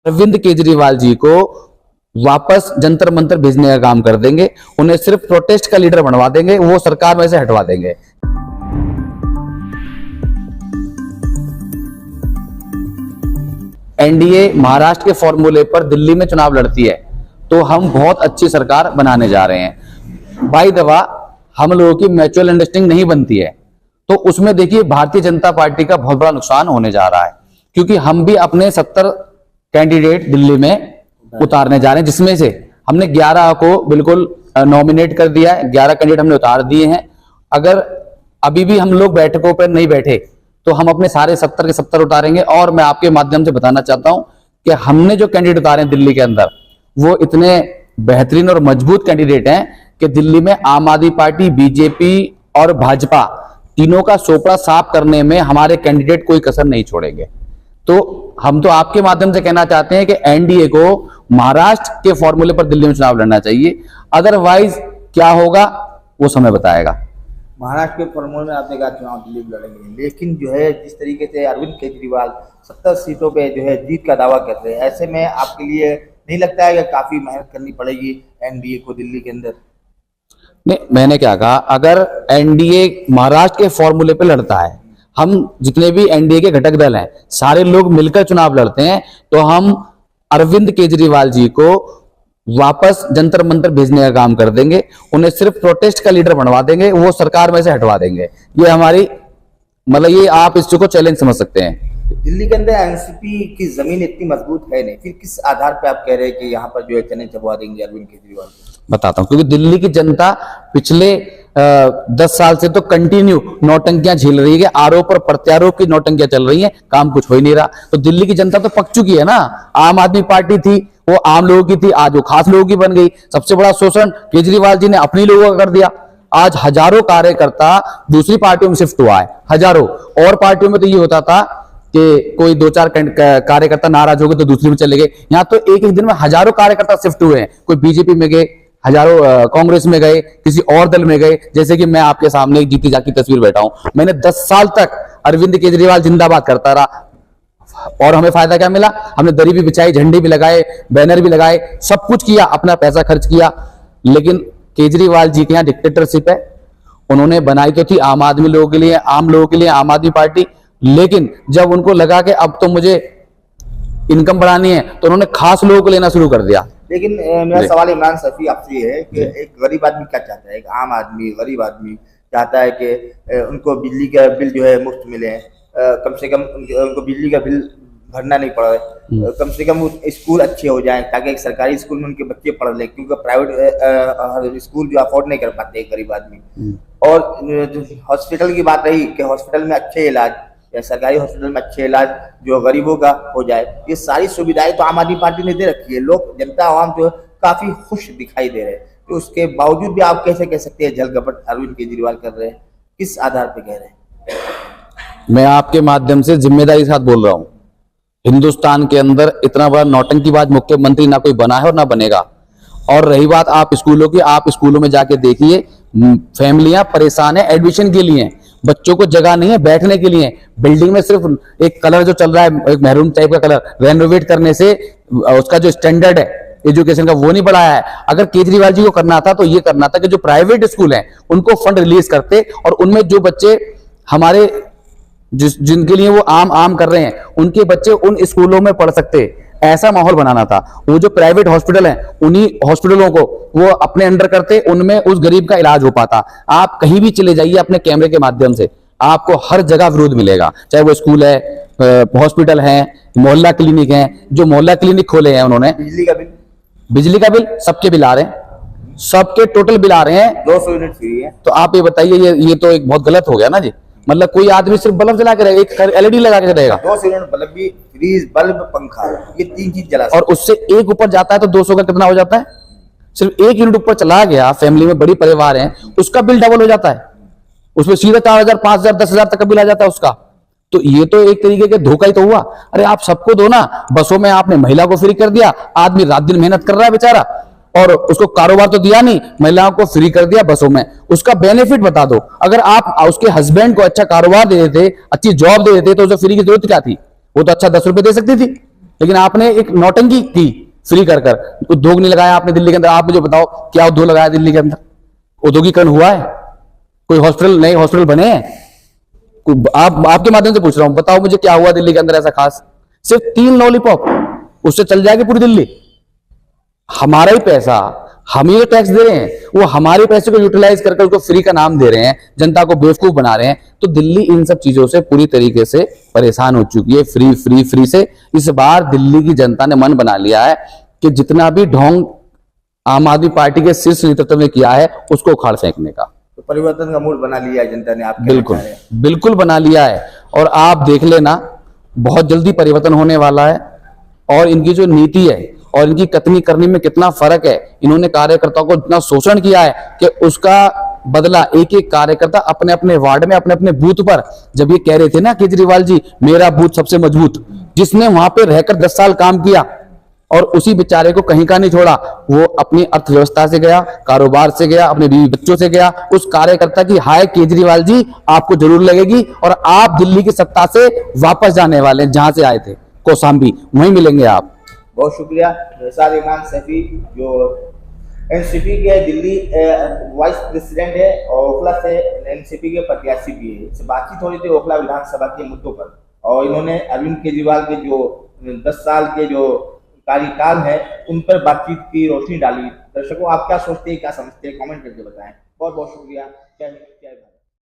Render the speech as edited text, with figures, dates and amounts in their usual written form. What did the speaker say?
अरविंद केजरीवाल जी को वापस जंतर मंतर भेजने का काम कर देंगे। उन्हें सिर्फ प्रोटेस्ट का लीडर बनवा देंगे, वो सरकार में से हटवा देंगे। एनडीए महाराष्ट्र के फॉर्मूले पर दिल्ली में चुनाव लड़ती है तो हम बहुत अच्छी सरकार बनाने जा रहे हैं। बाई दफा हम लोगों की म्यूचुअल अंडरस्टैंडिंग नहीं बनती है तो उसमें देखिए भारतीय जनता पार्टी का बहुत बड़ा नुकसान होने जा रहा है, क्योंकि हम भी अपने 70 कैंडिडेट दिल्ली में उतारने जा रहे हैं, जिसमें से हमने 11 को बिल्कुल नॉमिनेट कर दिया है, 11 कैंडिडेट हमने उतार दिए हैं। अगर अभी भी हम लोग बैठकों पर नहीं बैठे तो हम अपने सारे 70 के 70 उतारेंगे। और मैं आपके माध्यम से बताना चाहता हूं कि हमने जो कैंडिडेट उतारे हैं दिल्ली के अंदर, वो इतने बेहतरीन और मजबूत कैंडिडेट हैं कि दिल्ली में आम आदमी पार्टी, बीजेपी और भाजपा तीनों का सोपड़ा साफ करने में हमारे कैंडिडेट कोई कसर नहीं छोड़ेंगे। तो हम तो आपके माध्यम से कहना चाहते हैं कि एनडीए को महाराष्ट्र के फॉर्मूले पर दिल्ली में चुनाव लड़ना चाहिए, अदरवाइज क्या होगा वो समय बताएगा। महाराष्ट्र के फॉर्मूले में आपने कहा चुनाव दिल्ली में लड़ेंगे, लेकिन जो है जिस तरीके से अरविंद केजरीवाल 70 सीटों पे जो है जीत का दावा करते हैं, ऐसे में आपके लिए नहीं लगता है कि काफी मेहनत करनी पड़ेगी एनडीए को दिल्ली के अंदर? नहीं, मैंने क्या कहा, अगर एनडीए महाराष्ट्र के फॉर्मूले पे लड़ता है, हम जितने भी एनडीए के घटक दल हैं सारे लोग मिलकर चुनाव लड़ते हैं, तो हम अरविंद केजरीवाल जी को वापस जंतर मंतर भेजने का काम कर देंगे। उन्हें सिर्फ प्रोटेस्ट का लीडर बनवा देंगे, वो सरकार में से हटवा देंगे। ये हमारी मतलब ये आप इस चीज को चैलेंज समझ सकते हैं। दिल्ली के अंदर एनसीपी की जमीन इतनी मजबूत है नहीं, फिर किस आधार पे आप कह रहे हैं कि यहाँ पर जो है चने चबवा देंगे अरविंद केजरीवाल को? बताता हूं, क्योंकि दिल्ली की जनता पिछले 10 साल से तो कंटिन्यू नौटंकियां झेल रही है, आरोप और प्रत्यारोप की नौटंकियां चल रही हैं, काम कुछ हो ही नहीं रहा। तो दिल्ली की जनता तो पक चुकी है ना। आम आदमी पार्टी थी, वो आम लोगों की थी, आज वो खास लोगों की बन गई। सबसे बड़ा शोषण केजरीवाल जी ने अपनी लोगों का कर दिया। आज हजारों कार्यकर्ता दूसरी पार्टियों में शिफ्ट हुआ है, हजारों। और पार्टियों में तो ये होता था कि कोई 2-4 कार्यकर्ता नाराज हो गए तो दूसरी में चले गए। यहाँ तो एक एक दिन में हजारों कार्यकर्ता शिफ्ट हुए हैं। कोई बीजेपी में गए, हजारों कांग्रेस में गए, किसी और दल में गए। जैसे कि मैं आपके सामने एक जीती जाती तस्वीर बैठा हूं, मैंने 10 साल तक अरविंद केजरीवाल जिंदाबाद करता रहा और हमें फायदा क्या मिला? हमने दरी भी बिछाई, झंडे भी लगाए, बैनर भी लगाए, सब कुछ किया, अपना पैसा खर्च किया। लेकिन केजरीवाल जी के यहाँ डिक्टेटरशिप है। उन्होंने बनाई तो थी आम आदमी लोगों के लिए, आम लोगों के लिए आम आदमी पार्टी, लेकिन जब उनको लगा कि अब तो मुझे इनकम बढ़ानी है तो उन्होंने खास लोगों को लेना शुरू कर दिया। लेकिन मेरा सवाल इमरान सैफी आपसे ये है कि एक गरीब आदमी क्या चाहता है? एक आम आदमी, गरीब आदमी चाहता है कि उनको बिजली का बिल जो है मुफ्त मिले, कम से कम उनको बिजली का बिल भरना नहीं पड़े, कम से कम स्कूल अच्छे हो जाएं ताकि एक सरकारी स्कूल में उनके बच्चे पढ़ लें, क्योंकि प्राइवेट स्कूल जो अफोर्ड नहीं कर पाते गरीब आदमी। और हॉस्पिटल की बात रही कि हॉस्पिटल में अच्छे इलाज या सरकारी हॉस्पिटल में अच्छे इलाज जो गरीबों का हो जाए, ये सारी सुविधाएं तो आम आदमी पार्टी ने दे रखी है। लोग, जनता, आवाम जो है काफी खुश दिखाई दे रहे हैं, तो उसके बावजूद भी आप कैसे कह सकते हैं जल कपट अरविंद केजरीवाल कर रहे हैं? किस आधार पर कह रहे हैं? मैं आपके माध्यम से जिम्मेदारी के साथ बोल रहा हूं, हिंदुस्तान के अंदर इतना बड़ा नौटंकीबाज मुख्यमंत्री ना कोई बना है और ना बनेगा। और रही बात आप स्कूलों की, आप स्कूलों में जाके देखिए, फैमिलियां परेशान है एडमिशन के लिए, बच्चों को जगह नहीं है बैठने के लिए। बिल्डिंग में सिर्फ एक कलर जो चल रहा है, एक मैरून टाइप का कलर, रेनोवेट करने से उसका जो स्टैंडर्ड है एजुकेशन का वो नहीं बढ़ाया है। अगर केजरीवाल जी को करना था तो ये करना था कि जो प्राइवेट स्कूल हैं उनको फंड रिलीज करते और उनमें जो बच्चे हमारे जिनके लिए वो आम कर रहे हैं, उनके बच्चे उन स्कूलों में पढ़ सकते, ऐसा माहौल बनाना था। वो जो प्राइवेट हॉस्पिटल हैं उन्हीं हॉस्पिटलों को वो अपने अंडर करते, उनमें उस गरीब का इलाज हो पाता। आप कहीं भी चले जाइए अपने कैमरे के माध्यम से, आपको हर जगह विरोध मिलेगा, चाहे वो स्कूल है, हॉस्पिटल है, मोहल्ला क्लिनिक है। जो मोहल्ला क्लिनिक खोले हैं उन्होंने, बिजली का बिल सबके बिल आ रहे हैं, सबके टोटल बिल आ रहे हैं, 200 यूनिट फ्री है। तो आप ये बताइए, ये तो एक बहुत गलत हो गया ना जी। मतलब कोई आदमी सिर्फ बल्ब जला के रहेगा, एक एलईडी लगा के रहेगा, 200 यूनिट बल्ब भी, फ्रीज, बल्ब, पंखा, ये 3 चीज जला, और उससे एक ऊपर जाता है तो 200 का कितना हो जाता है? सिर्फ 1 यूनिट ऊपर चला गया, फैमिली में बड़ी परिवार है, उसका बिल डबल हो जाता है। उसमें सीधा 4000, 5000, 10,000 तक का बिल आ जाता है उसका। तो ये तो एक तरीके के धोखा ही तो हुआ। अरे आप सबको दो ना, बसों में आपने महिला को फ्री कर दिया, आदमी रात दिन मेहनत कर रहा है बेचारा, और उसको कारोबार तो दिया नहीं, महिलाओं को फ्री कर दिया बसों में। उसका बेनिफिट बता दो। अगर आप उसके हस्बैंड को अच्छा कारोबार दे देते, अच्छी जॉब दे देते, तो उसे फ्री की जरूरत क्या थी? वो तो अच्छा 10 रुपए दे सकती थी। लेकिन आपने एक नौटंकी की फ्री कर कर। उद्योग नहीं लगाया आपने दिल्ली के अंदर। आप मुझे बताओ क्या उद्योग लगाया दिल्ली के अंदर? औद्योगिकरण हुआ है? कोई हॉस्पिटल, नए हॉस्पिटल बने हैं? आप आपके माध्यम से पूछ रहा हूं, बताओ मुझे क्या हुआ दिल्ली के अंदर ऐसा खास? सिर्फ 3 लॉलीपॉप, उससे चल जाएगी पूरी दिल्ली। हमारा ही पैसा, हम ही तो टैक्स दे रहे हैं, वो हमारे पैसे को यूटिलाइज करके उसको फ्री का नाम दे रहे हैं, जनता को बेवकूफ बना रहे हैं। तो दिल्ली इन सब चीजों से पूरी तरीके से परेशान हो चुकी है, फ्री फ्री फ्री से। इस बार दिल्ली की जनता ने मन बना लिया है कि जितना भी ढोंग आम आदमी पार्टी के शीर्ष नेतृत्व ने किया है उसको उखाड़ फेंकने का। तो परिवर्तन का मूड बना लिया है जनता ने, आप बिल्कुल बिल्कुल बना लिया है। और आप देख लेना, बहुत जल्दी परिवर्तन होने वाला है। और इनकी जो नीति है और इनकी कथनी करनी में कितना फर्क है। इन्होंने कार्यकर्ताओं को इतना शोषण किया है कि उसका बदला एक एक कार्यकर्ता अपने अपने वार्ड में, अपने अपने बूथ पर, जब ये कह रहे थे ना केजरीवाल जी मेरा बूथ सबसे मजबूत, जिसने वहां पे रहकर 10 साल काम किया और उसी बेचारे को कहीं का नहीं छोड़ा, वो अपनी अर्थव्यवस्था से गया, कारोबार से गया, अपने बीवी बच्चों से गया। उस कार्यकर्ता की हाय केजरीवाल जी आपको जरूर लगेगी और आप दिल्ली की सत्ता से वापस जाने वाले हैं, जहां से आए थे कौशाम्बी, वहीं मिलेंगे आप। बहुत शुक्रिया मिसाल इमाम सैफी, जो एनसीपी के दिल्ली वाइस प्रेसिडेंट है और ओखला से एनसीपी के प्रत्याशी भी है। इससे बातचीत हो रही थी ओखला विधानसभा के मुद्दों पर, और इन्होंने अरविंद केजरीवाल के जो 10 साल के जो कार्यकाल है उन पर बातचीत की रोशनी डाली। दर्शकों, आप क्या सोचते हैं, क्या समझते हैं, कमेंट करके बताएं। बहुत बहुत शुक्रिया। जय हिंद, जय भारत।